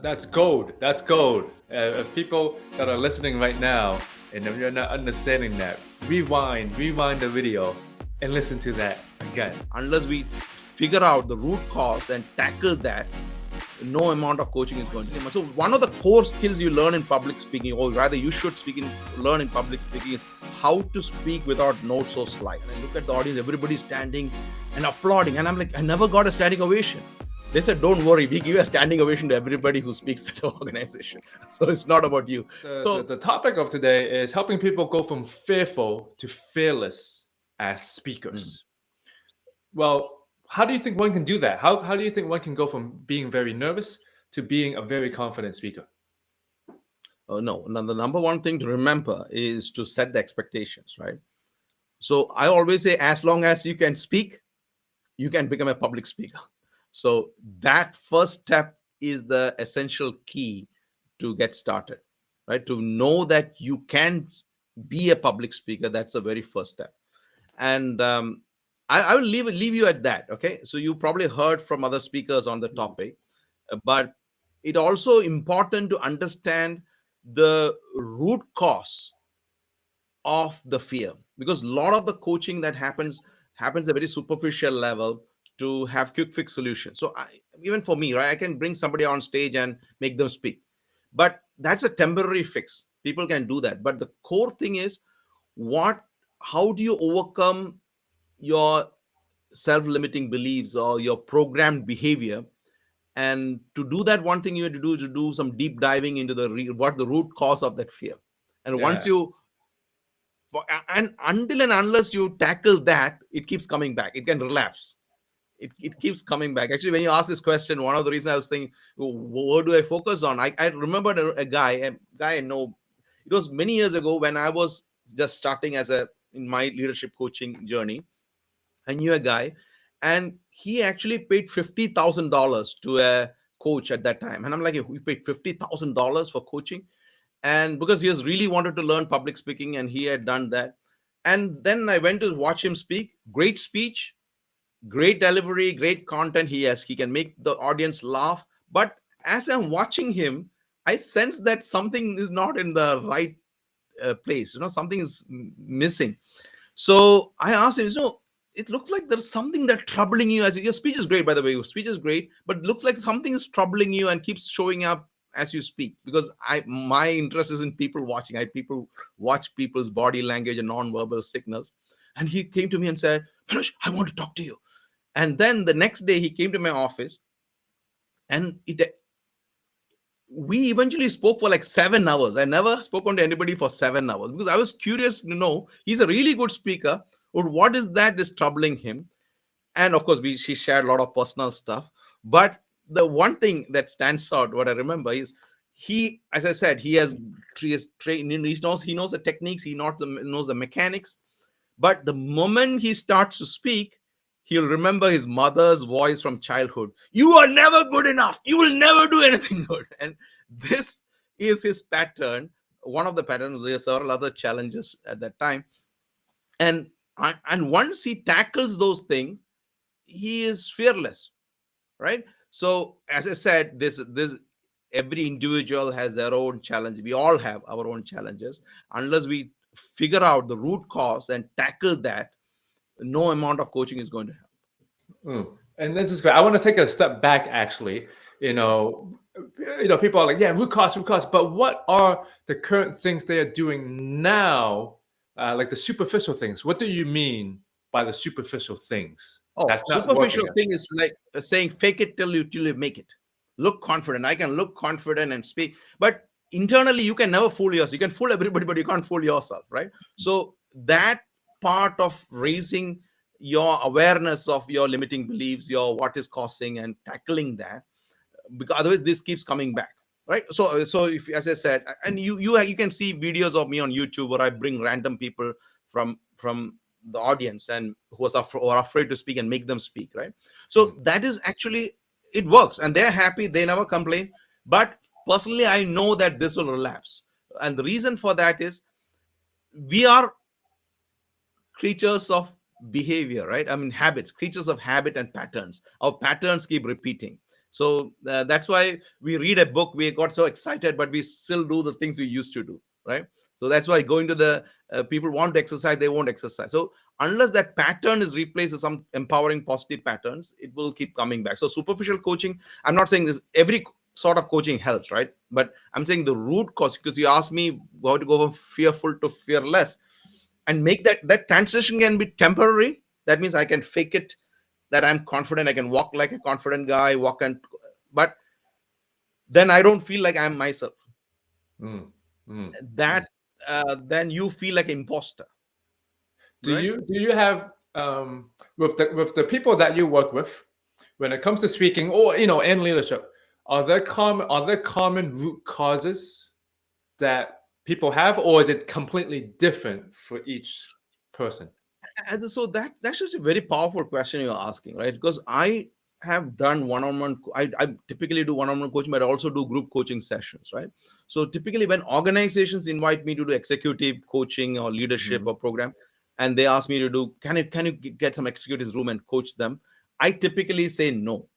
That's gold. That's gold. If people that are listening right now, and if you're not understanding that, rewind the video, and listen to that again. Unless we figure out the root cause and tackle that, no amount of coaching is going to do. So one of the core skills you learn in public speaking, or rather you should learn in public speaking, is how to speak without notes or slides. And I look at the audience, everybody's standing and applauding, and I'm like, I never got a standing ovation. They said, don't worry, we give a standing ovation to everybody who speaks at the organization. So it's not about you. The topic of today is helping people go from fearful to fearless as speakers. Well, how do you think one can do that? How do you think one can go from being very nervous to being a very confident speaker? No, the number one thing to remember is to set the expectations, right? So I always say, as long as you can speak, you can become a public speaker. So that first step is the essential key to get started, right? To know that you can be a public speaker, that's the very first step. And I will leave you at that, okay? So you probably heard from other speakers on the topic, but it also important to understand the root cause of the fear, because a lot of the coaching that happens at a very superficial level to have quick fix solutions. So even for me, right, I can bring somebody on stage and make them speak, but that's a temporary fix. People can do that, but the core thing is, how do you overcome your self-limiting beliefs or your programmed behavior? And to do that, one thing you have to do is to do some deep diving into what the root cause of that fear. And once you and until and unless you tackle that, it keeps coming back. It can relapse. It keeps coming back. Actually, when you ask this question, one of the reasons I was thinking, what do I focus on? I remembered a guy I know. It was many years ago when I was just starting in my leadership coaching journey. I knew a guy, and he actually paid $50,000 to a coach at that time. And I'm like, we paid $50,000 for coaching, and because he has really wanted to learn public speaking, and he had done that. And then I went to watch him speak. Great speech, great delivery, great content. He can make the audience laugh. But as I'm watching him, I sense that something is not in the right place. Something is missing. So I asked him, it looks like there's something that troubling you. As your speech is great, by the way, your speech is great, but it looks like something is troubling you and keeps showing up as you speak. Because my interest is in people watching. People watch people's body language and non-verbal signals. And he came to me and said, Manoj, I want to talk to you. And then the next day he came to my office, and we eventually spoke for like 7 hours. I never spoken to anybody for 7 hours because I was curious to know, he's a really good speaker, but what is that is troubling him? And of course, she shared a lot of personal stuff. But the one thing that stands out, what I remember, is as I said, he knows the techniques, he knows the mechanics. But the moment he starts to speak, he'll remember his mother's voice from childhood. You are never good enough. You will never do anything good. And this is his pattern. One of the patterns. There are several other challenges at that time. And once he tackles those things, he is fearless, right? So as I said, this every individual has their own challenge. We all have our own challenges. Unless we figure out the root cause and tackle that, no amount of coaching is going to help. And this is great. I want to take a step back, actually. People are like, yeah, root cause. But what are the current things they are doing now, like the superficial things? What do you mean by the superficial things? That's superficial thing is like saying fake it till you make it. Look confident. I can look confident and speak, but internally you can never fool yourself. You can fool everybody, but you can't fool yourself, right? So that part of raising your awareness of your limiting beliefs, your what is causing, and tackling that, because otherwise this keeps coming back, right? So if, as I said, and you can see videos of me on YouTube where I bring random people from the audience and who are afraid to speak and make them speak, right? So that is actually, it works and they're happy, they never complain. But personally, I know that this will relapse, and the reason for that is we are creatures of behavior, right? I mean, habits, creatures of habit and patterns. Our patterns keep repeating. So that's why we read a book, we got so excited, but we still do the things we used to do, right? So that's why going to the people want to exercise, they won't exercise. So unless that pattern is replaced with some empowering positive patterns, it will keep coming back. So superficial coaching, I'm not saying this every sort of coaching helps, right? But I'm saying the root cause, because you asked me how to go from fearful to fearless, and make that transition can be temporary. That means I can fake it, that I'm confident, I can walk like a confident guy, but then I don't feel like I'm myself. Mm, mm, mm. That then you feel like an imposter, right? Do you have with the people that you work with, when it comes to speaking or and leadership, are there common root causes that people have, or is it completely different for each person? And so that's just a very powerful question you're asking, right? Because I have done one-on-one. I typically do one-on-one coaching, but I also do group coaching sessions, right? So typically, when organizations invite me to do executive coaching or leadership Mm. or program, and they ask me to do, can you get some executives room and coach them? I typically say no,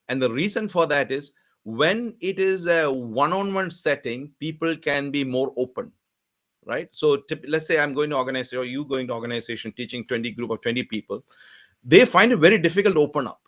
and the reason for that is, when it is a one-on-one setting, people can be more open, right? So let's say I'm going to organization, or you going to organization teaching 20 group of 20 people, they find it very difficult to open up,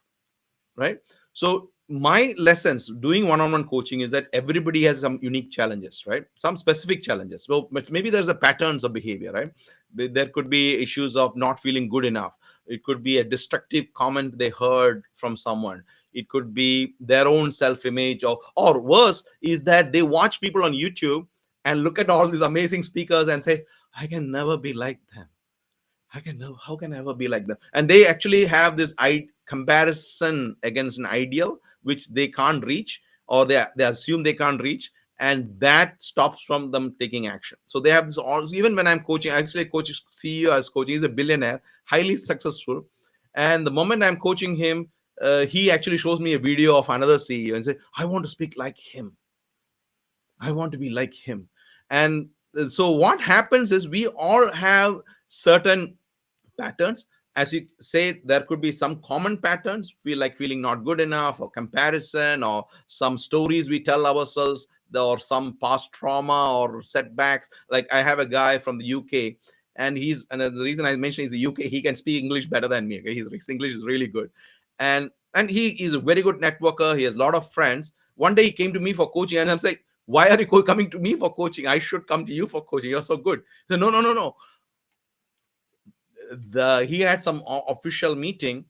right? So my lessons doing one-on-one coaching is that everybody has some unique challenges, right? Some specific challenges. Well, maybe there's a patterns of behavior, right? There could be issues of not feeling good enough. It could be a destructive comment they heard from someone. It could be their own self-image, or worse is that they watch people on YouTube and look at all these amazing speakers and say, I can never be like them. I can know, how can I ever be like them? And they actually have this comparison against an ideal which they can't reach, or they assume they can't reach, and that stops from them taking action. So they have this all. Even when I'm coaching, actually coach CEO as coaching, he's a billionaire, highly successful, and the moment I'm coaching him, he actually shows me a video of another CEO and say, I want to speak like him. I want to be like him. And so what happens is, we all have certain patterns. As you say, there could be some common patterns, feeling not good enough, or comparison, or some stories we tell ourselves, or some past trauma or setbacks. Like, I have a guy from the UK, and the reason I mentioned he's the UK, he can speak English better than me. Okay, his English is really good, and he is a very good networker. He has a lot of friends. One day he came to me for coaching, and I'm like, why are you coming to me for coaching? I should come to you for coaching. You're so good. So no, no, no, no. He had some official meeting,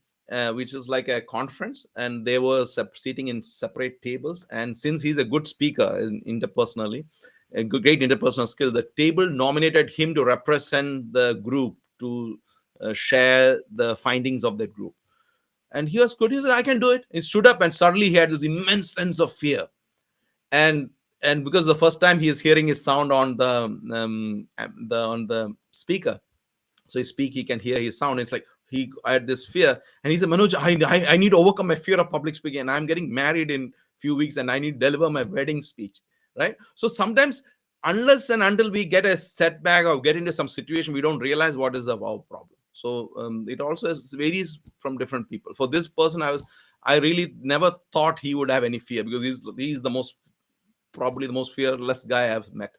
which is like a conference, and they were sitting in separate tables. And since he's a good speaker interpersonally, a great interpersonal skill, the table nominated him to represent the group, to share the findings of the group. And he was good. He said, I can do it. He stood up, and suddenly he had this immense sense of fear. And because the first time he is hearing his sound on the speaker, so he can hear his sound. It's like he had this fear, and he said, Manoj, I need to overcome my fear of public speaking, and I'm getting married in few weeks, and I need to deliver my wedding speech, right? So sometimes, unless and until we get a setback or get into some situation, we don't realize what is our problem. So it also varies from different people. For this person, I really never thought he would have any fear, because he's probably the most fearless guy I've met.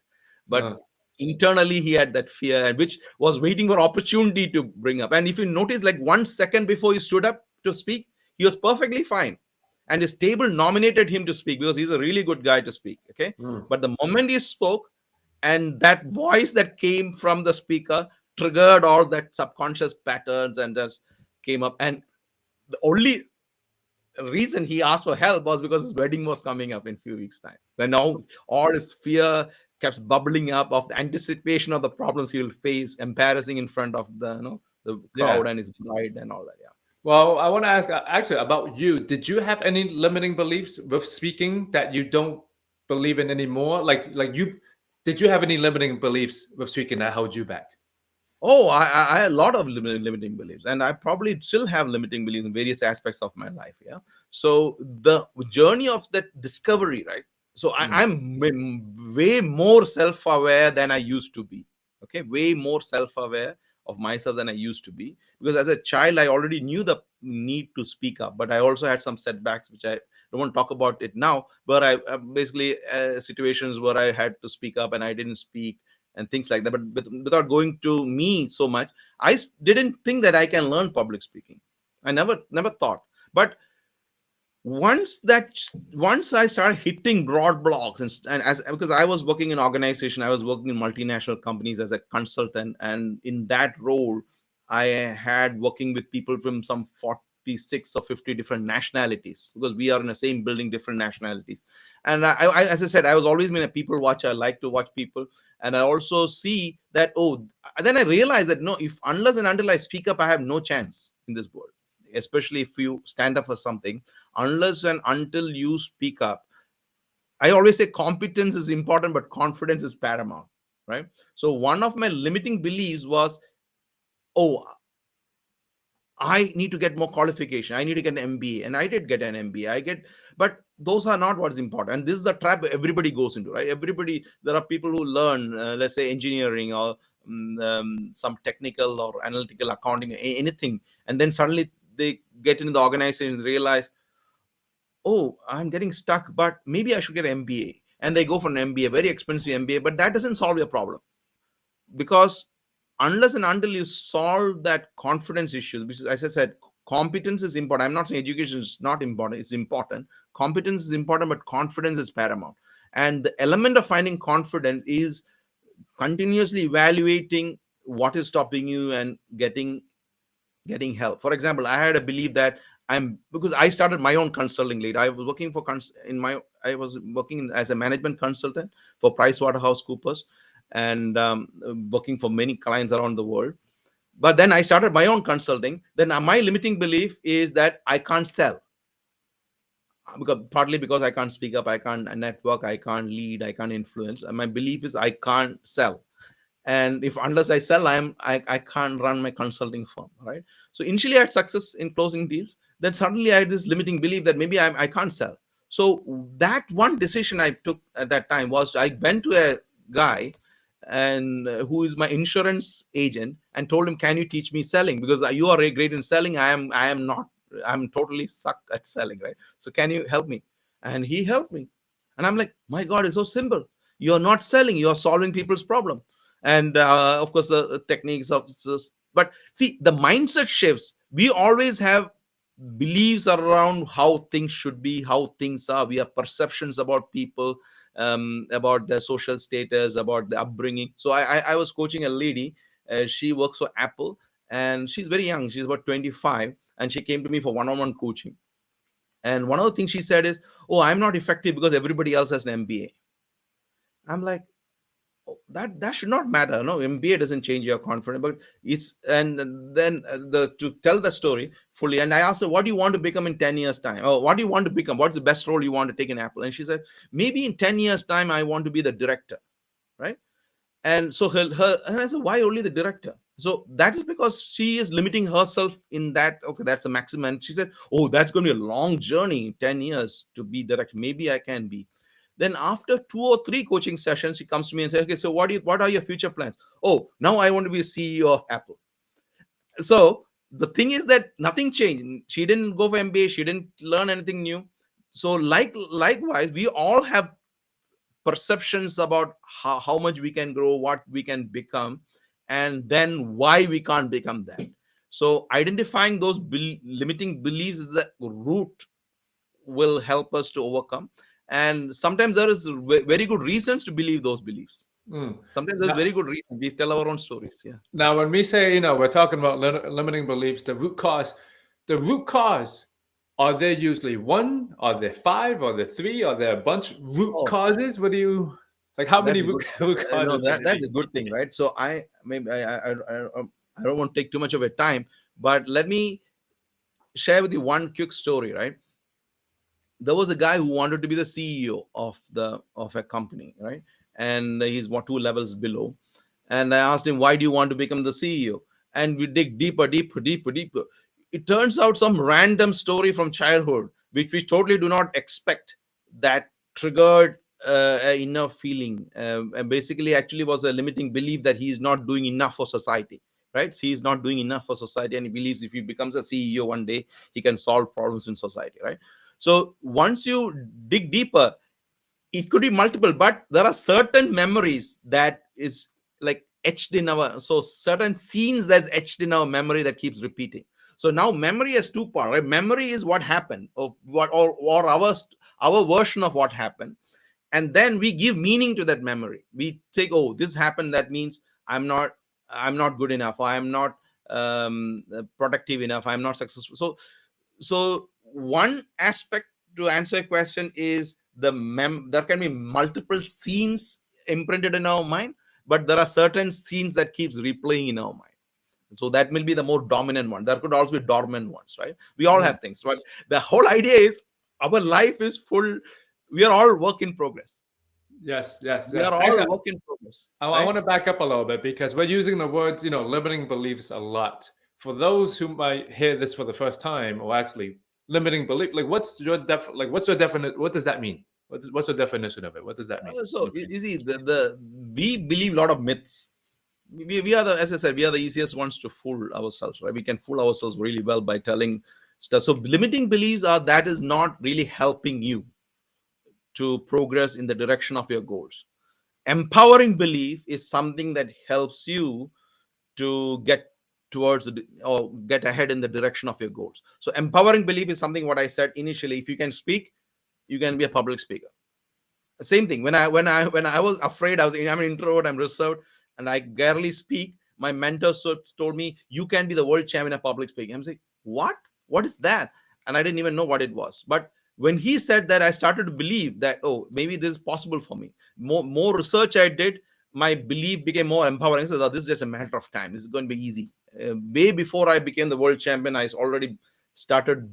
But Uh, internally, he had that fear, and which was waiting for opportunity to bring up. And if you notice, like 1 second before he stood up to speak, he was perfectly fine, and his table nominated him to speak, because he's a really good guy to speak. Okay, mm. but the moment he spoke, and that voice that came from the speaker triggered all that subconscious patterns, and just came up. And the only reason he asked for help was because his wedding was coming up in few weeks time, when now all his fear kept bubbling up of the anticipation of the problems he will face, embarrassing in front of the Yeah. crowd and his bride and all that. Yeah. Well, I want to ask actually about you. Did you have any limiting beliefs with speaking that you don't believe in anymore? Did you have any limiting beliefs with speaking that held you back? Oh, I had a lot of limiting beliefs, and I probably still have limiting beliefs in various aspects of my life. Yeah. So the journey of that discovery, right? So Mm. I'm way more self-aware than I used to be. Okay, way more self-aware of myself than I used to be, because as a child I already knew the need to speak up, but I also had some setbacks which I don't want to talk about it now, but I basically situations where I had to speak up and I didn't speak and things like that. But without going to me so much, didn't think that I can learn public speaking. I never thought. But once I started hitting broad blocks, and as because I was working in organization, I was working in multinational companies as a consultant, and in that role I had working with people from some 46 or 50 different nationalities, because we are in the same building, different nationalities. And as I said, I was always been a people watcher. I like to watch people. And I also see that, then I realized that no, if unless and until I speak up, I have no chance in this world, especially if you stand up for something. Unless and until you speak up, I always say competence is important, but confidence is paramount, right? So one of my limiting beliefs was, oh, I need to get more qualification, I need to get an MBA. And I did get an MBA. But those are not what's important. And this is the trap everybody goes into, right? There are people who learn, let's say, engineering or some technical or analytical accounting, anything. And then suddenly they get into the organization and realize, oh, I'm getting stuck, but maybe I should get an MBA. And they go for an MBA, very expensive MBA, but that doesn't solve your problem. Because unless and until you solve that confidence issue, because as I said, competence is important. I'm not saying education is not important, it's important. Competence is important, but confidence is paramount. And the element of finding confidence is continuously evaluating what is stopping you and getting help. For example, I had a belief that because I started my own consulting lead. I was working I was working as a management consultant for PricewaterhouseCoopers, and working for many clients around the world. But then I started my own consulting. Then my limiting belief is that I can't sell, partly because I can't speak up, I can't network, I can't lead, I can't influence. And my belief is I can't sell. And if unless I sell, I can't run my consulting firm, right? So initially I had success in closing deals. Then suddenly I had this limiting belief that maybe I can't sell. So that one decision I took at that time was, I went to a guy and who is my insurance agent, and told him, can you teach me selling? Because you are very great in selling, I am not. I'm totally sucked at selling, right? So can you help me? And he helped me. And I'm like, my God, it's so simple. You're not selling, you're solving people's problem. And of course the techniques of this. But see, the mindset shifts. We always have beliefs around how things should be, how things are. We have perceptions about people, about their social status, about the upbringing. So I was coaching a lady. She works for Apple, and she's very young, she's about 25, and she came to me for one-on-one coaching. And one of the things she said is, oh, I'm not effective because everybody else has an MBA. I'm like, that should not matter. No, MBA doesn't change your confidence. But it's, and then to tell the story fully, and I asked her, what do you want to become in 10 years time? Or what do you want to become? What's the best role you want to take in Apple? And she said, maybe in 10 years time I want to be the director, right? And so and I said, why only the director? So that is because she is limiting herself in that, okay, that's a maximum. And she said, oh, that's going to be a long journey, 10 years to be director. Maybe I can be. Then after 2 or 3 coaching sessions, she comes to me and says, okay, so what are your future plans? Oh, now I want to be a CEO of Apple. So the thing is that nothing changed. She didn't go for MBA. She didn't learn anything new. So likewise, we all have perceptions about how much we can grow, what we can become, and then why we can't become that. So identifying those limiting beliefs is the root will help us to overcome. And sometimes there is very good reasons to believe those beliefs. Sometimes there's very good reason. We tell our own stories. Yeah. Now, when we say, we're talking about limiting beliefs, the root cause, are there usually one? Are there 5? Are there 3? Are there a bunch root causes? What do you like? How many root causes? No, that's a good thing, right? So I don't want to take too much of your time, but let me share with you one quick story, right? There was a guy who wanted to be the CEO of a company, right? And he's 2 levels below. And I asked him, why do you want to become the CEO? And we dig deeper. It turns out some random story from childhood, which we totally do not expect, that triggered an inner feeling. And basically, actually, was a limiting belief that he is not doing enough for society. Right? He is not doing enough for society, and he believes if he becomes a CEO one day, he can solve problems in society. Right? So once you dig deeper, it could be multiple, but there are certain memories that is like etched in our, so certain scenes that's etched in our memory that keeps repeating. So now memory has two parts, right? Memory is what happened, or what, or our version of what happened, and then we give meaning to that memory. We take, oh, this happened, that means I'm not good enough, or I'm not productive enough, I'm not successful. So one aspect to answer a question is there can be multiple scenes imprinted in our mind, but there are certain scenes that keeps replaying in our mind. So that will be the more dominant one. There could also be dormant ones, right? We all Mm. have things, but the whole idea is our life is full. We are all work in progress. Yes, yes, We yes. are all Actually, work in progress, I right? want to back up a little bit because we're using the word, limiting beliefs a lot. For those who might hear this for the first time, or actually limiting belief, like what's your definition? What does that mean? What's the definition of it? What does that mean? In So your opinion? you see, we believe a lot of myths. We are the, as I said, we are the easiest ones to fool ourselves, right? We can fool ourselves really well by telling stuff. So limiting beliefs are that is not really helping you to progress in the direction of your goals. Empowering belief is something that helps you to get towards or get ahead in the direction of your goals. So empowering belief is something, what I said initially, if you can speak, you can be a public speaker. Same thing, when I was afraid, I'm an introvert, I'm reserved, and I barely speak. My mentor told me, you can be the world champion of public speaking. I'm saying, what is that? And I didn't even know what it was. But when he said that, I started to believe that, oh, maybe this is possible for me. More research I did, my belief became more empowering. So this is just a matter of time, this is going to be easy. Way before I became the world champion, I already started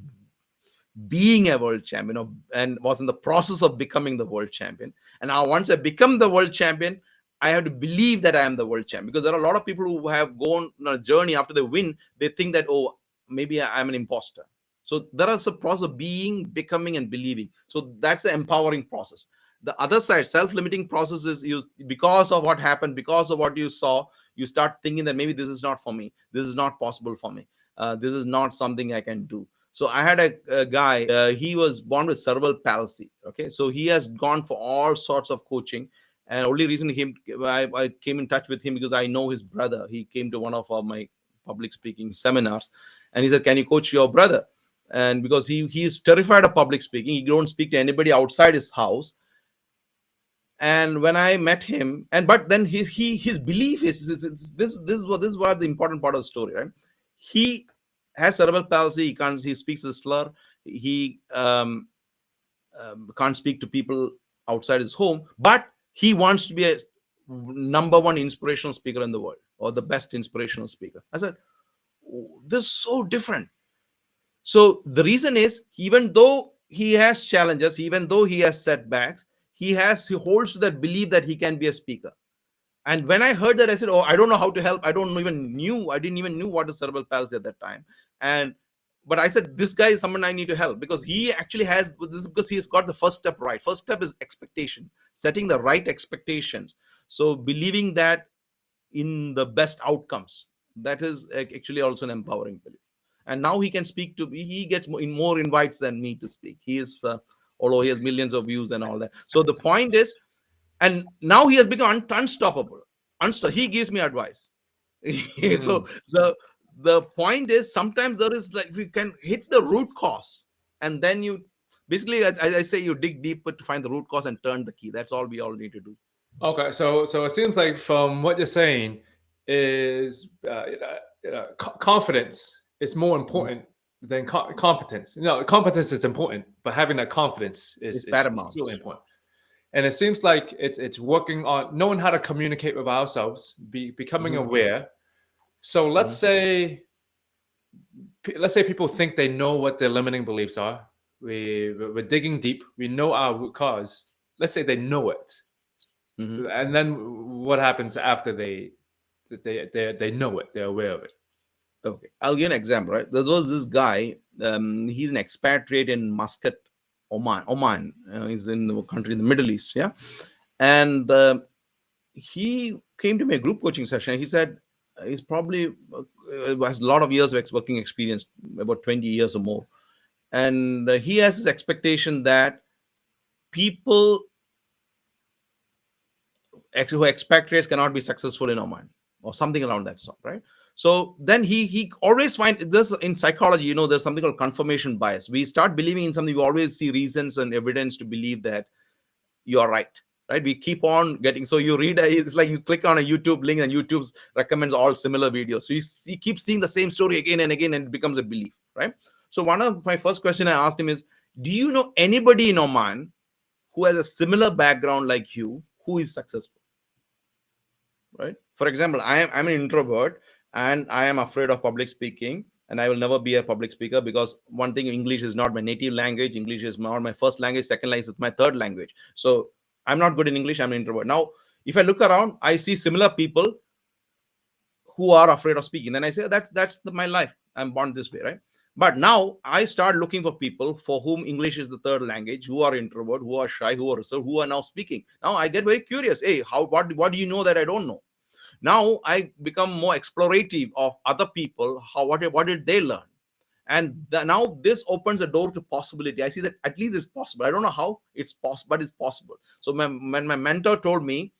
being a world champion, and was in the process of becoming the world champion. And now once I become the world champion, I have to believe that I am the world champion, because there are a lot of people who have gone on a journey. After they win, they think that, oh, maybe I'm an imposter. So there is a process of being, becoming, and believing. So that's the empowering process. The other side, self-limiting process, is you, because of what happened, because of what you saw, you start thinking that maybe this is not for me, this is not possible for me, this is not something I can do. So I had a guy, he was born with cerebral palsy. Okay, so he has gone for all sorts of coaching, and only reason I came in touch with him because I know his brother. He came to one of my public speaking seminars, and he said, "Can you coach your brother?" And because he is terrified of public speaking, he don't speak to anybody outside his house. And when I met him, and but then his belief is this is what the important part of the story, right? He has cerebral palsy. He speaks a slur. He can't speak to people outside his home, but he wants to be a number one inspirational speaker in the world, or the best inspirational speaker. I said, "Oh, this is so different." So the reason is, even though he has challenges, even though he has setbacks, he holds to that belief that he can be a speaker. And when I heard that, I said, "Oh, I don't know how to help. I didn't even knew what is cerebral palsy at that time." And but I said, this guy is someone I need to help, because he actually has this, because he's got the first step right. First step is expectation, setting the right expectations. So believing that in the best outcomes, that is actually also an empowering belief. And now he can speak to, he gets more invites than me to speak. He is although he has millions of views and all that. So the point is, and now he has become unstoppable. He gives me advice. Mm. So the point is, sometimes there is, like, we can hit the root cause, and then you basically, as I say, you dig deeper to find the root cause and turn the key. That's all we all need to do. Okay, so it seems like from what you're saying is confidence is more important than competence. Competence is important, but having that confidence It's is paramount. really important. And it seems like it's working on knowing how to communicate with ourselves, becoming Mhm. aware. So Mhm. let's say people think they know what their limiting beliefs are. We're digging deep. We know our root cause. Let's say they know it, Mhm. and then what happens after they know it, they're aware of it. Okay, I'll give an example. Right, there was this guy. He's an expatriate in Muscat, Oman. He's in the country in the Middle East. Yeah, and he came to my group coaching session. He said he's probably has a lot of years of working experience, about 20 years or more. and he has this expectation that people who expatriates cannot be successful in Oman or something around that sort, right? So then he always find this in psychology. There's something called confirmation bias. We start believing in something, we always see reasons and evidence to believe that you're right. We keep on getting, so you read it's like you click on a YouTube link and YouTube recommends all similar videos, so you keep seeing the same story again and again, and it becomes a belief, right? So one of my first question I asked him is, do you know anybody in Oman who has a similar background like you who is successful, right? For example, I'm an introvert and I am afraid of public speaking, and I will never be a public speaker because one thing, English is not my native language. English is not my first language. Second language is my third language. So I'm not good in English. I'm an introvert. Now, if I look around, I see similar people who are afraid of speaking. Then I say, that's my life. I'm born this way, right? But now I start looking for people for whom English is the third language, who are introvert, who are shy, who are reserved, who are now speaking. Now I get very curious. Hey, what do you know that I don't know? Now I become more explorative of other people. What did they learn? And now this opens a door to possibility. I see that at least it's possible. I don't know how it's possible, but it's possible. So when my mentor told me,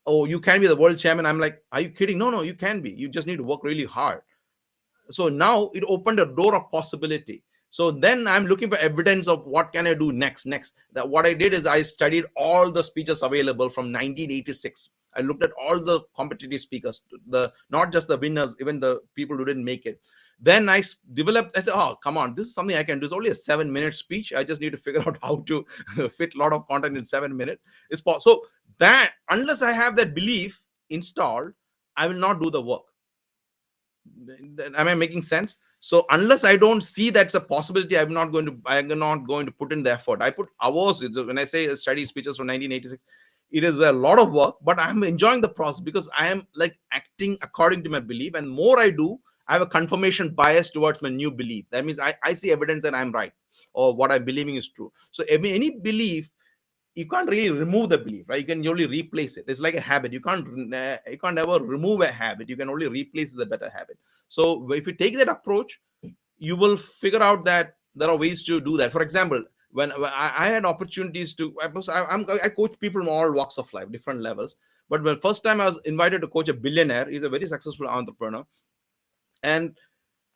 oh, you can be the world champion, I'm like, are you kidding? No, you can be. You just need to work really hard. So now it opened a door of possibility. So then I'm looking for evidence of what can I do next. That what I did is I studied all the speeches available from 1986. I looked at all the competitive speakers, not just the winners, even the people who didn't make it. Then I developed, I said, oh, come on, this is something I can do. It's only a 7-minute speech. I just need to figure out how to fit a lot of content in 7 minutes. It's possible. So that, unless I have that belief installed, I will not do the work. Am I making sense? So unless I don't see that's a possibility, I'm not going to put in the effort. I put hours. When I say study speeches from 1986, it is a lot of work, but I'm enjoying the process because I am like acting according to my belief. And more I do, I have a confirmation bias towards my new belief. That means I see evidence that I'm right or what I'm believing is true. So any belief, you can't really remove the belief, right? You can only replace it. It's like a habit. You can't ever remove a habit. You can only replace the better habit. So if you take that approach, you will figure out that there are ways to do that. For example, when I had opportunities to, I coach people in all walks of life, different levels. But when first time I was invited to coach a billionaire, he's a very successful entrepreneur, and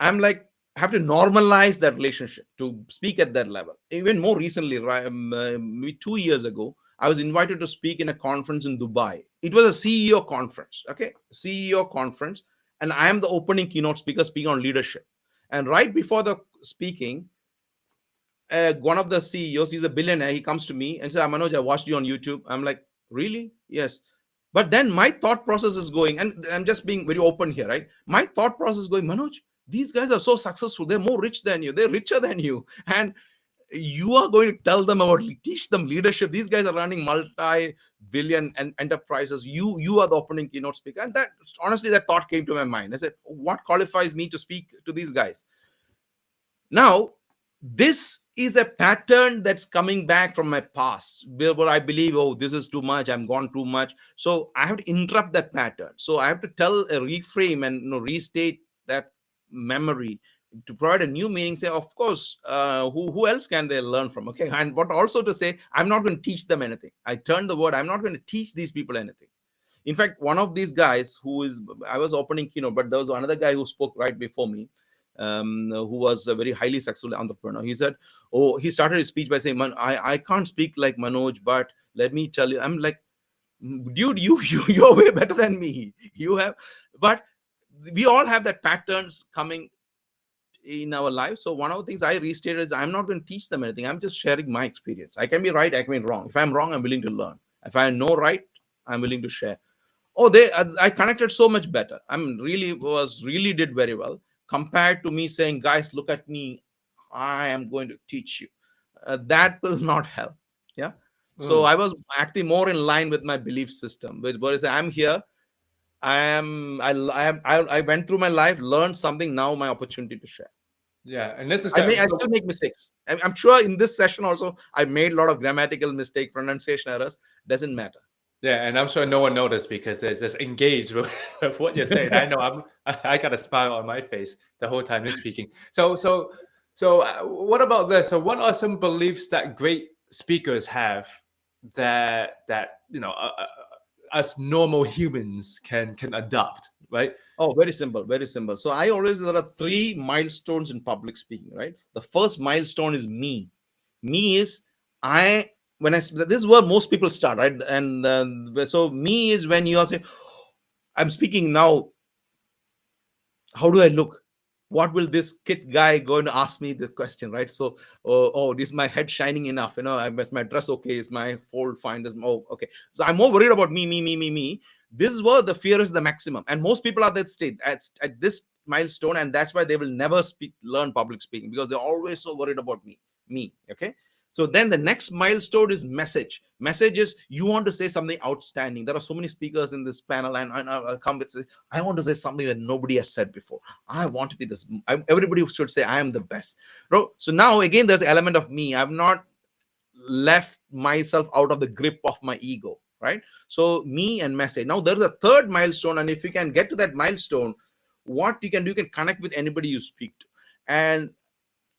I'm like, I have to normalize that relationship to speak at that level. Even more recently, maybe 2 years ago, I was invited to speak in a conference in Dubai. It was a CEO conference, okay? CEO conference. And I am the opening keynote speaker speaking on leadership. And right before the speaking, one of the CEOs, he's a billionaire, he comes to me and says, Manoj, I watched you on YouTube. I'm like, really? Yes. But then my thought process is going, and I'm just being very open here, right? My thought process is going, Manoj, these guys are so successful. They're more rich than you. They're richer than you. And you are going to tell them about, teach them leadership. These guys are running multi-billion enterprises. You are the opening keynote speaker. And that, honestly, that thought came to my mind. I said, what qualifies me to speak to these guys? Now, this is a pattern that's coming back from my past where I believe, oh, this is too much, I'm gone too much. So I have to interrupt that pattern. So I have to reframe and restate that memory to provide a new meaning. Say, of course, who else can they learn from? Okay. And but also to say, I'm not going to teach them anything. I turn the word, I'm not going to teach these people anything. In fact, one of these guys I was opening keynote, but there was another guy who spoke right before me, who was a very highly successful entrepreneur. He said, oh, he started his speech by saying, I can't speak like Manoj, but let me tell you, I'm like, dude, you're way better than me. But we all have that patterns coming in our lives. So one of the things I restated is, I'm not going to teach them anything. I'm just sharing my experience. I can be right, I can be wrong. If I'm wrong, I'm willing to learn. If I know right, I'm willing to share. Oh, I connected so much better. Really did very well compared to me saying, guys, look at me, I am going to teach you. That will not help. Yeah. So I was acting more in line with my belief system, whereas I'm here. I went through my life, learned something. Now my opportunity to share. Yeah, and this is I still make mistakes. I'm sure in this session also I made a lot of grammatical mistake, pronunciation errors. Doesn't matter. Yeah, and I'm sure no one noticed because they're just engaged with what you're saying. I know I got a smile on my face the whole time you're speaking. So So, what about this? So, what are some beliefs that great speakers have that us normal humans can adopt, right? Oh, very simple, very simple. So I always, there are three milestones in public speaking, right? The first milestone is me. Me is I when I this is where most people start, right? And so me is when you are saying, I'm speaking now. How do I look? What will this kid guy going to ask me the question, right? So, oh, is my head shining enough? Is my dress okay? Is my fold fine? Oh, okay. So I'm more worried about me. This is where the fear is the maximum, and most people are at that state at this milestone, and that's why they will never learn public speaking, because they're always so worried about me. Okay. So then the next milestone is message. Message is you want to say something outstanding. There are so many speakers in this panel, and I'll come with, I want to say something that nobody has said before. I want to be this. Everybody should say I am the best. So now again, there's an element of me. I've not left myself out of the grip of my ego, right? So me and message. Now there's a third milestone, and if you can get to that milestone, what you can do, you can connect with anybody you speak to. And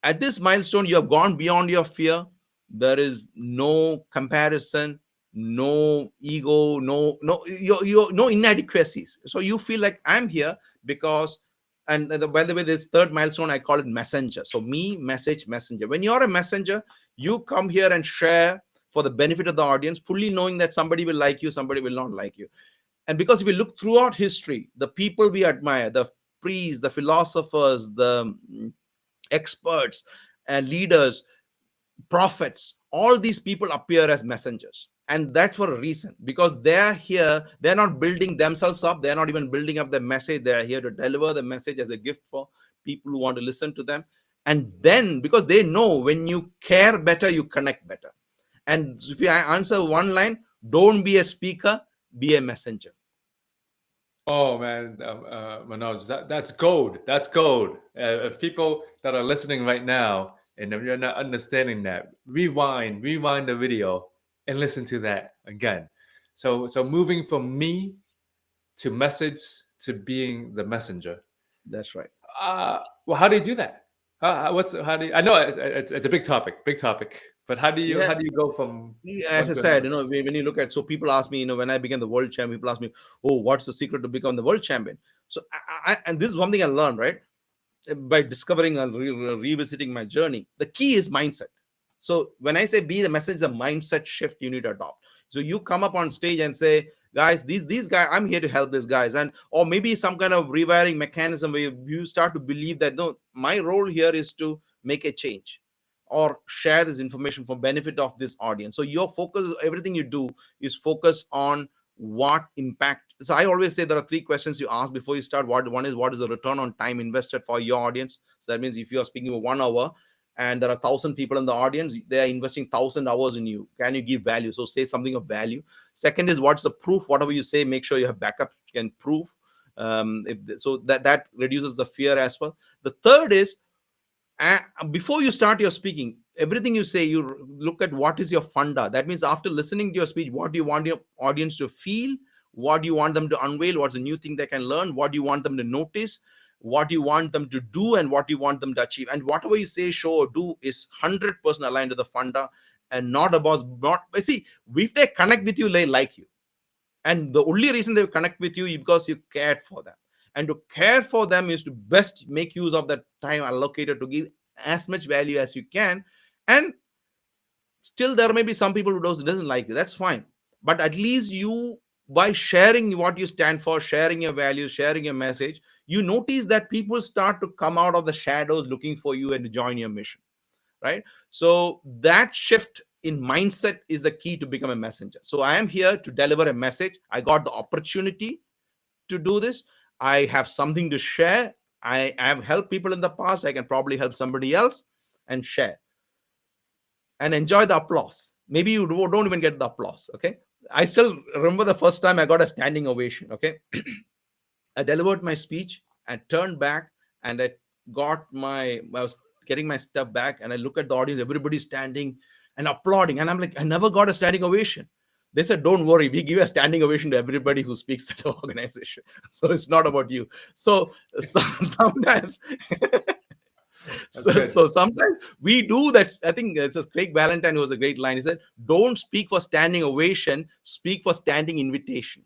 at this milestone, you have gone beyond your fear. There is no comparison, no ego, no inadequacies. So you feel like I'm here because, and by the way, this third milestone, I call it messenger. So me, message, messenger. When you're a messenger, you come here and share for the benefit of the audience, fully knowing that somebody will like you, somebody will not like you. And because if we look throughout history, the people we admire, the priests, the philosophers, the experts and leaders, prophets, all these people appear as messengers. And that's for a reason, because they're here, they're not building themselves up, they're not even building up the message, they're here to deliver the message as a gift for people who want to listen to them. And then because they know when you care better, you connect better. And if I answer one line, don't be a speaker, be a messenger. Oh man, Manoj, that's gold. That's gold. If people that are listening right now, and if you're not understanding that, rewind the video, and listen to that again. So moving from me to message to being the messenger. That's right. Well, how do you do that? How do you, I know it's a big topic, but Yeah. how do you go from As one I to said, another? when you look at, so people ask me, when I became the world champion, people ask me, oh, what's the secret to become the world champion? So and this is one thing I learned, right? By discovering and revisiting my journey, the key is mindset. So when I say be the message, the mindset shift you need to adopt. So you come up on stage and say, guys, these guys, I'm here to help these guys. And or maybe some kind of rewiring mechanism where you start to believe that no, my role here is to make a change or share this information for benefit of this audience. So your focus, everything you do is focus on what impact. So I always say there are three questions you ask before you start. One is, what is the return on time invested for your audience? So that means if you are speaking for 1 hour and there are 1,000 people in the audience, they are investing 1,000 hours in you. Can you give value? So say something of value. Second is, what's the proof? Whatever you say, make sure you have backup, you can prove. So that reduces the fear as well. The third is, before you start your speaking, everything you say, you look at what is your funda. That means after listening to your speech, what do you want your audience to feel? What do you want them to unveil? What's the new thing they can learn? What do you want them to notice? What do you want them to do? And what do you want them to achieve? And whatever you say, show, or do is 100% aligned to the funda, and not about, not, see, if they connect with you, they like you. And the only reason they connect with you is because you cared for them. And to care for them is to best make use of that time allocated to give as much value as you can. And still there may be some people who doesn't like you. That's fine. But at least you, by sharing what you stand for, sharing your values, sharing your message, you notice that people start to come out of the shadows looking for you and to join your mission, right? So that shift in mindset is the key to become a messenger. So I am here to deliver a message. I got the opportunity to do this. I have something to share. I have helped people in the past. I can probably help somebody else and share and enjoy the applause. Maybe you don't even get the applause. Okay. I still remember the first time I got a standing ovation. Okay. I delivered my speech and turned back, and I was getting my step back, and I look at the audience, everybody's standing and applauding. And I'm like, I never got a standing ovation. They said, don't worry, we give a standing ovation to everybody who speaks at the organization. So it's not about you. So sometimes That's So, good. so sometimes we do that. I think it's a Craig Valentine was a great line. He said, "Don't speak for standing ovation, speak for standing invitation."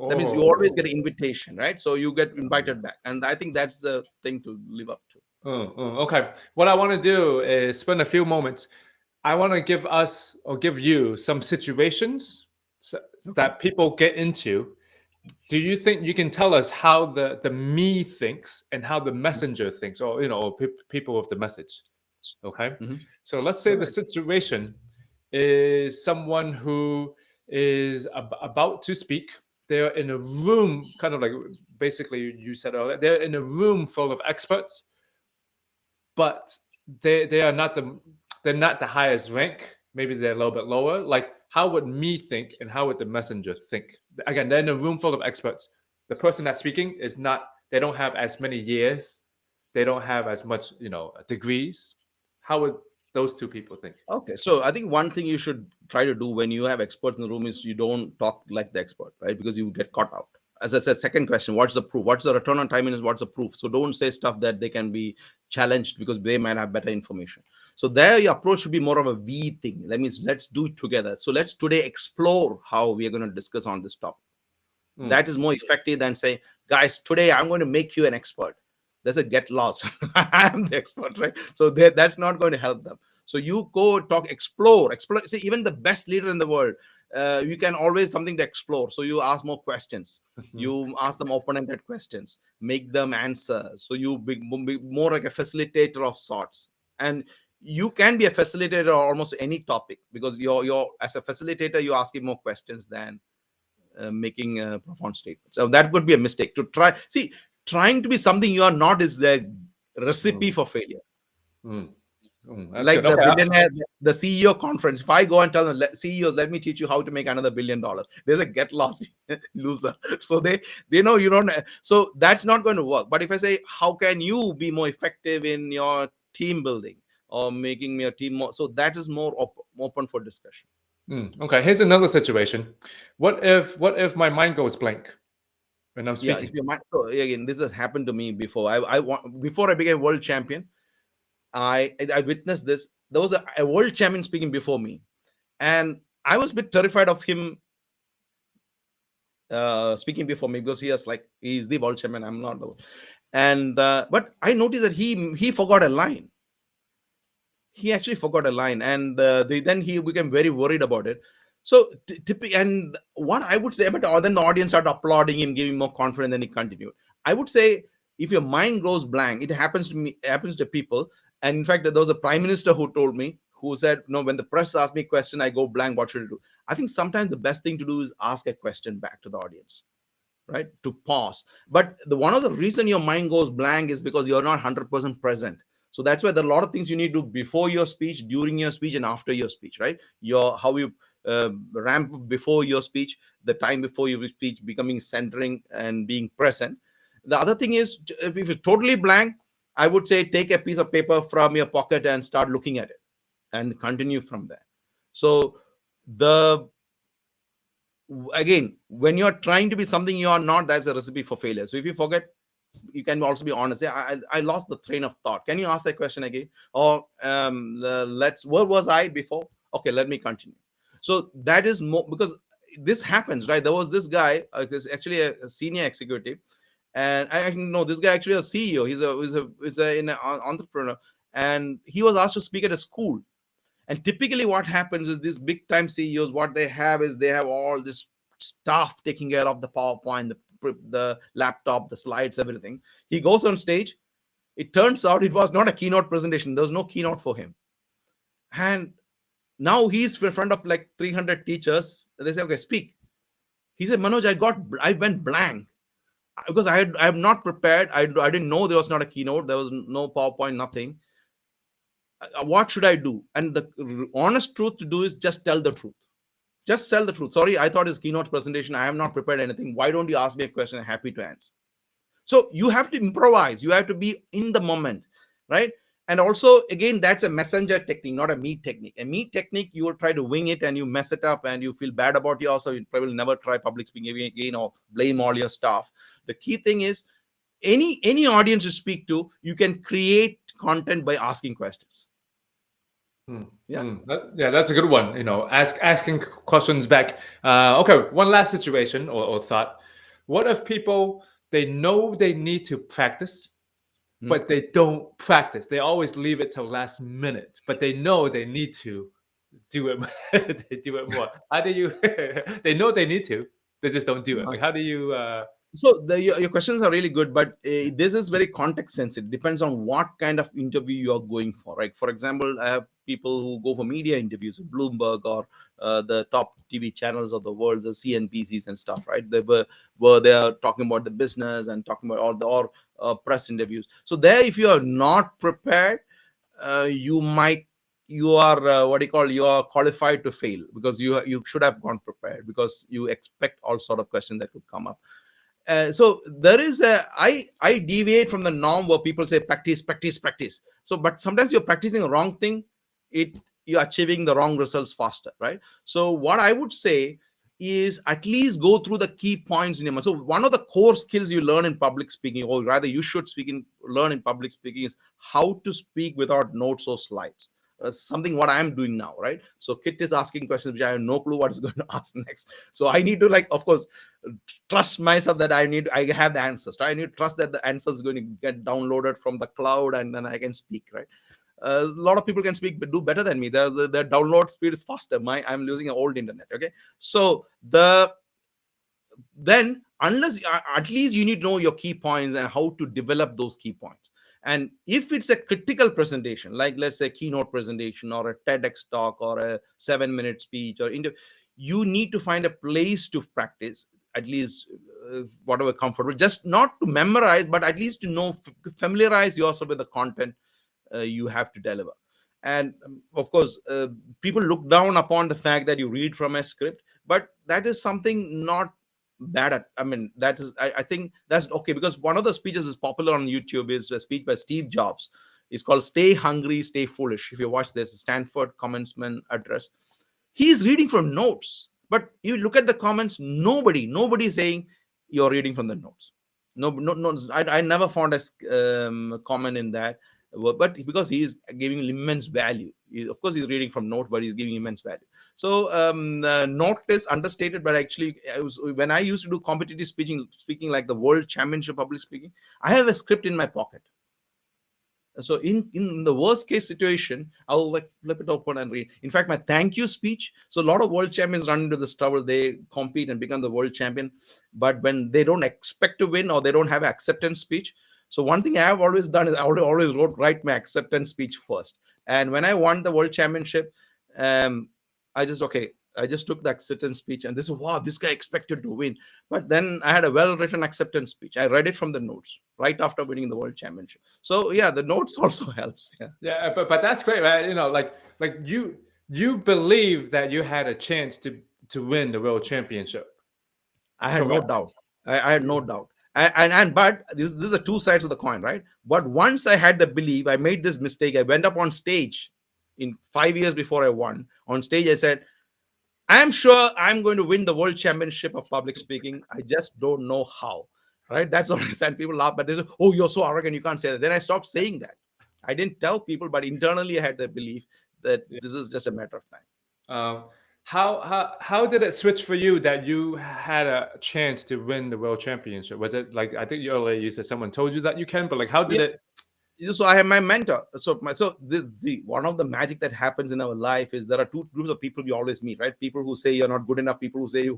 That means you always Oh. get an invitation, right? So you get invited back, and I think that's the thing to live up to. Okay. What I want to do is spend a few moments. I want to give us or give you some situations Okay. that people get into. Do you think you can tell us how the me thinks and how the messenger thinks, or or people with the message? Okay. Mm-hmm. So let's Go say the ahead. situation is someone who is about to speak. They're in a room, kind of like basically you said earlier, they're in a room full of experts, but they are not they're not the highest rank. Maybe they're a little bit lower. Like, how would me think and how would the messenger think? Again, they're in a room full of experts. The person that's speaking is not. They don't have as many years. They don't have as much, degrees. How would those two people think? Okay, so I think one thing you should try to do when you have experts in the room is you don't talk like the expert, right? Because you get caught out. As I said, second question, what's the proof? What's the return on time is what's the proof? So don't say stuff that they can be challenged because they might have better information. So there your approach should be more of a we thing. That means let's do it together. So let's today explore how we are going to discuss on this topic. Mm, That is more effective than saying, guys, today I'm going to make you an expert. There's a get lost. I am the expert, right? So that's not going to help them. So you go talk, explore. See, even the best leader in the world, you can always something to explore. So you ask more questions. You ask them open-ended questions, make them answer. So you be more like a facilitator of sorts. And you can be a facilitator of almost any topic because you're as a facilitator, you ask him more questions than making a profound statement. So that could be a mistake to try. See, trying to be something you are not is the recipe mm, for failure. mm, that's good. Like the Okay. billionaire, the CEO conference. If I go and tell them, CEOs, let me teach you how to make another $1 billion, there's a get lost loser. So they know you don't. So that's not going to work. But if I say, how can you be more effective in your team building or making your team more? So that is more open for discussion. Okay. Here's another situation. What if my mind goes blank when I'm Yeah, if speaking? you might. So again, this has happened to me before. I want before I became world champion. I witnessed this. There was a world champion speaking before me, and I was a bit terrified of him speaking before me because he's the world champion. I'm not. And but I noticed that he forgot a line. He actually forgot a line, and then he became very worried about it. So and what I would say, but then the audience started applauding him, giving more confidence, then he continued. I would say if your mind goes blank, it happens to me, happens to people. And in fact, there was a prime minister who told me, who said, no, when the press asks me a question, I go blank. What should I do? I think sometimes the best thing to do is ask a question back to the audience, right? To pause. But one of the reason your mind goes blank is because you're not 100% present. So that's why there are a lot of things you need to do before your speech, during your speech, and after your speech, right? Your how you ramp up before your speech, the time before your speech, becoming centering and being present. The other thing is, if it's totally blank, I would say take a piece of paper from your pocket and start looking at it and continue from there. So the again, when you're trying to be something you are not, that's a recipe for failure. So if you forget, you can also be honest. Yeah, I lost the train of thought. Can you ask that question again? Or let's, where was I before? Okay, let me continue. So that is more because this happens, right? There was this guy, actually a senior executive, and I know this guy actually a CEO. He's an entrepreneur, and he was asked to speak at a school. And typically, what happens is these big time CEOs, what they have is they have all this staff taking care of the PowerPoint, the laptop, the slides, everything. He goes on stage. It turns out it was not a keynote presentation. There was no keynote for him. And now he's in front of like 300 teachers. They say, okay, speak. He said, Manoj, I went blank because I am not prepared. I didn't know there was not a keynote. There was no PowerPoint, nothing. What should I do? And the honest truth to do is just tell the truth. Just tell the truth. Sorry, I thought it's keynote presentation. I have not prepared anything. Why don't you ask me a question? I'm happy to answer. So you have to improvise. You have to be in the moment, right? And also, again, that's a messenger technique, not a me technique. A me technique, you will try to wing it and you mess it up and you feel bad about yourself. You probably never try public speaking again or blame all your staff. The key thing is any audience you speak to, you can create content by asking questions. Yeah. Yeah, that's a good one. Asking questions back. Okay, one last situation or thought. What if people they know they need to practice, but they don't practice? They always leave it till last minute, but they know they need to do it. They do it more. How do you? They know they need to, they just don't do it. Like, how do you? So your questions are really good, but this is very context sensitive. Depends on what kind of interview you are going for, right? For example, I have people who go for media interviews at Bloomberg or the top TV channels of the world, the CNBCs and stuff, right? They were they are talking about the business and talking about all the press interviews. So there, if you are not prepared, you are what do you call, you are qualified to fail, because you should have gone prepared, because you expect all sort of questions that could come up. So there is I deviate from the norm where people say practice, practice, practice. So but sometimes you're practicing the wrong thing, you're achieving the wrong results faster, right? So what I would say is at least go through the key points in your mind. So one of the core skills you learn in public speaking, or rather you should learn in public speaking, is how to speak without notes or slides. Something what I'm doing now, right? So Kit is asking questions which I have no clue what is going to ask next. So I need to, like, of course, trust myself that I have the answers, right? I need to trust that the answer is going to get downloaded from the cloud, and then I can speak, right? A lot of people can speak but do better than me. The download speed is faster. I'm using an old internet. Okay, so then unless at least you need to know your key points and how to develop those key points. And if it's a critical presentation, like let's say keynote presentation or a TEDx talk or a 7-minute speech or you need to find a place to practice, at least whatever comfortable, just not to memorize, but at least to know, familiarize yourself with the content you have to deliver. And of course, people look down upon the fact that you read from a script, but that is something not bad at. I mean, that is, I think that's okay, because one of the speeches is popular on YouTube is a speech by Steve Jobs. It's called "Stay Hungry, Stay Foolish." If you watch this Stanford commencement address, he's reading from notes, but you look at the comments, nobody is saying you're reading from the notes. No, I never found a comment in that. But because he's giving immense value, of course he's reading from note, but he's giving immense value. So note is understated, but actually when I used to do competitive speaking like the world championship public speaking, I have a script in my pocket. So in the worst case situation, I'll like flip it open and read. In fact, my thank you speech. So a lot of world champions run into this trouble. They compete and become the world champion, but when they don't expect to win or they don't have an acceptance speech. So one thing I have always done is I always write my acceptance speech first. And when I won the world championship, I just took the acceptance speech, and this is, wow, this guy expected to win. But then I had a well-written acceptance speech. I read it from the notes right after winning the world championship. So yeah, the notes also helps. Yeah. Yeah, but that's great, right? Like you believe that you had a chance to win the world championship. I had no Correct. doubt. I had no doubt. And but this are two sides of the coin, right? But once I had the belief, I made this mistake. I went up on stage in 5 years before I won. On stage, I said, I'm sure I'm going to win the world championship of public speaking. I just don't know how. Right? That's what I said. People laugh, but they say, "Oh, you're so arrogant, you can't say that." Then I stopped saying that. I didn't tell people, but internally I had the belief that Yeah. this is just a matter of time. How did it switch for you that you had a chance to win the world championship? Was it like, I think you earlier you said someone told you that you can, but like how did it? So I have my mentor. So this the one of the magic that happens in our life is there are two groups of people we always meet, right? People who say you're not good enough, people who say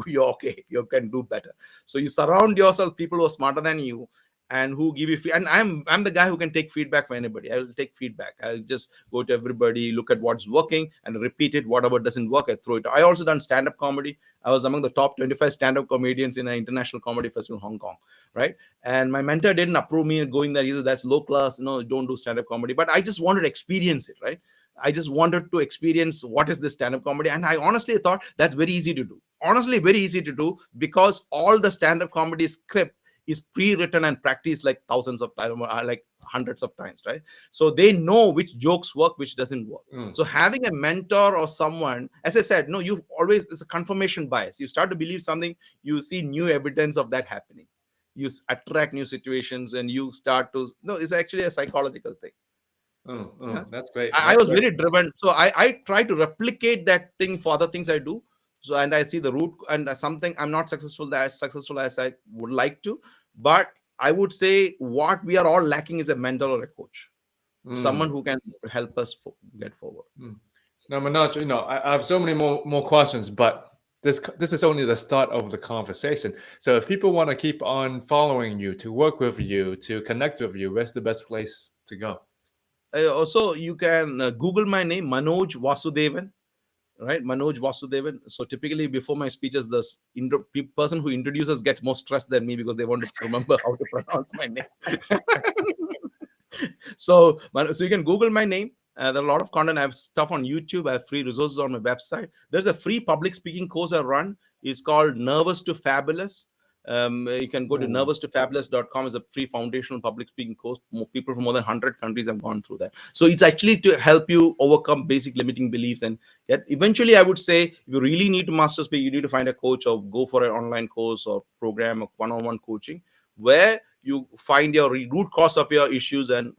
you're okay, you can do better. So you surround yourself people who are smarter than you and who give you and I'm the guy who can take feedback from anybody. I'll take feedback. I'll just go to everybody, look at what's working and repeat it. Whatever doesn't work, I throw it. I also done stand-up comedy. I was among the top 25 stand-up comedians in an international comedy festival in Hong Kong, right? And my mentor didn't approve me going there. He said, that's low class, no, don't do stand-up comedy. But I just wanted to experience it, right? I just wanted to experience what is this stand-up comedy. And I honestly thought that's very easy to do. Honestly, very easy to do, because all the stand-up comedy script is pre-written and practiced like thousands of times, like hundreds of times, right? So they know which jokes work, which doesn't work. So having a mentor or someone, as I said, no, you always, it's a confirmation bias. You start to believe something, you see new evidence of that happening. You attract new situations and you start to, no, it's actually a psychological thing. Yeah. That's great. I That's was great. very driven. So I try to replicate that thing for other things I do. So, and I see the root and something I'm not successful as I would like to. But I would say what we are all lacking is a mentor or a coach, someone Mm, who can help us get forward. mm. Now, Manoj, I have so many more questions, but this is only the start of the conversation. So, if people want to keep on following you, to work with you, to connect with you, where's the best place to go? Also, you can Google my name, Manoj Vasudevan, right? Manoj Vasudevan. So typically before my speeches, the person who introduces gets more stressed than me because they want to remember how to pronounce my name. So you can Google my name. There are a lot of content. I have stuff on YouTube. I have free resources on my website. There's a free public speaking course I run. It's called Nervous to Fabulous. You can go to Ooh. nervoustofabulous.com. It's a free foundational public speaking course. People from more than 100 countries have gone through that. So it's actually to help you overcome basic limiting beliefs and get eventually, I would say, if you really need to master speak, you need to find a coach or go for an online course or program of one-on-one coaching where you find your root cause of your issues and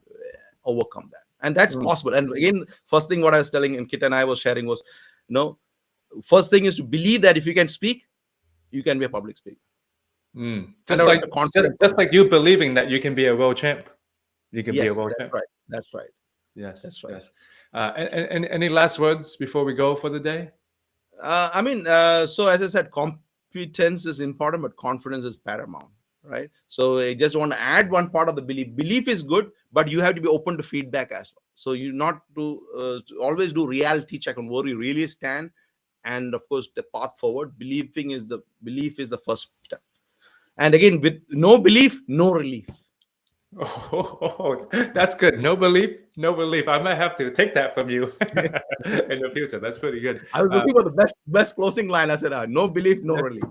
overcome that. And that's Mm, possible. And again, first thing what I was telling and Kit and I was sharing was, first thing is to believe that if you can speak, you can be a public speaker. And Just like a confident just public like you believing that you can be a world champ, you can be a Yes, world that's champ. right. That's right. Yes, That's right. yes. And any last words before we go for the day? So as I said, competence is important, but confidence is paramount, right? So I just want to add one part of the belief. Belief is good, but you have to be open to feedback as well. So you not to always do reality check on where you really stand, and of course the path forward. Belief is the first step. And again, with no belief, no relief. Oh, that's good. No belief, no belief. I might have to take that from you in the future. That's pretty good. I was looking for the best closing line. I said, no belief, no relief.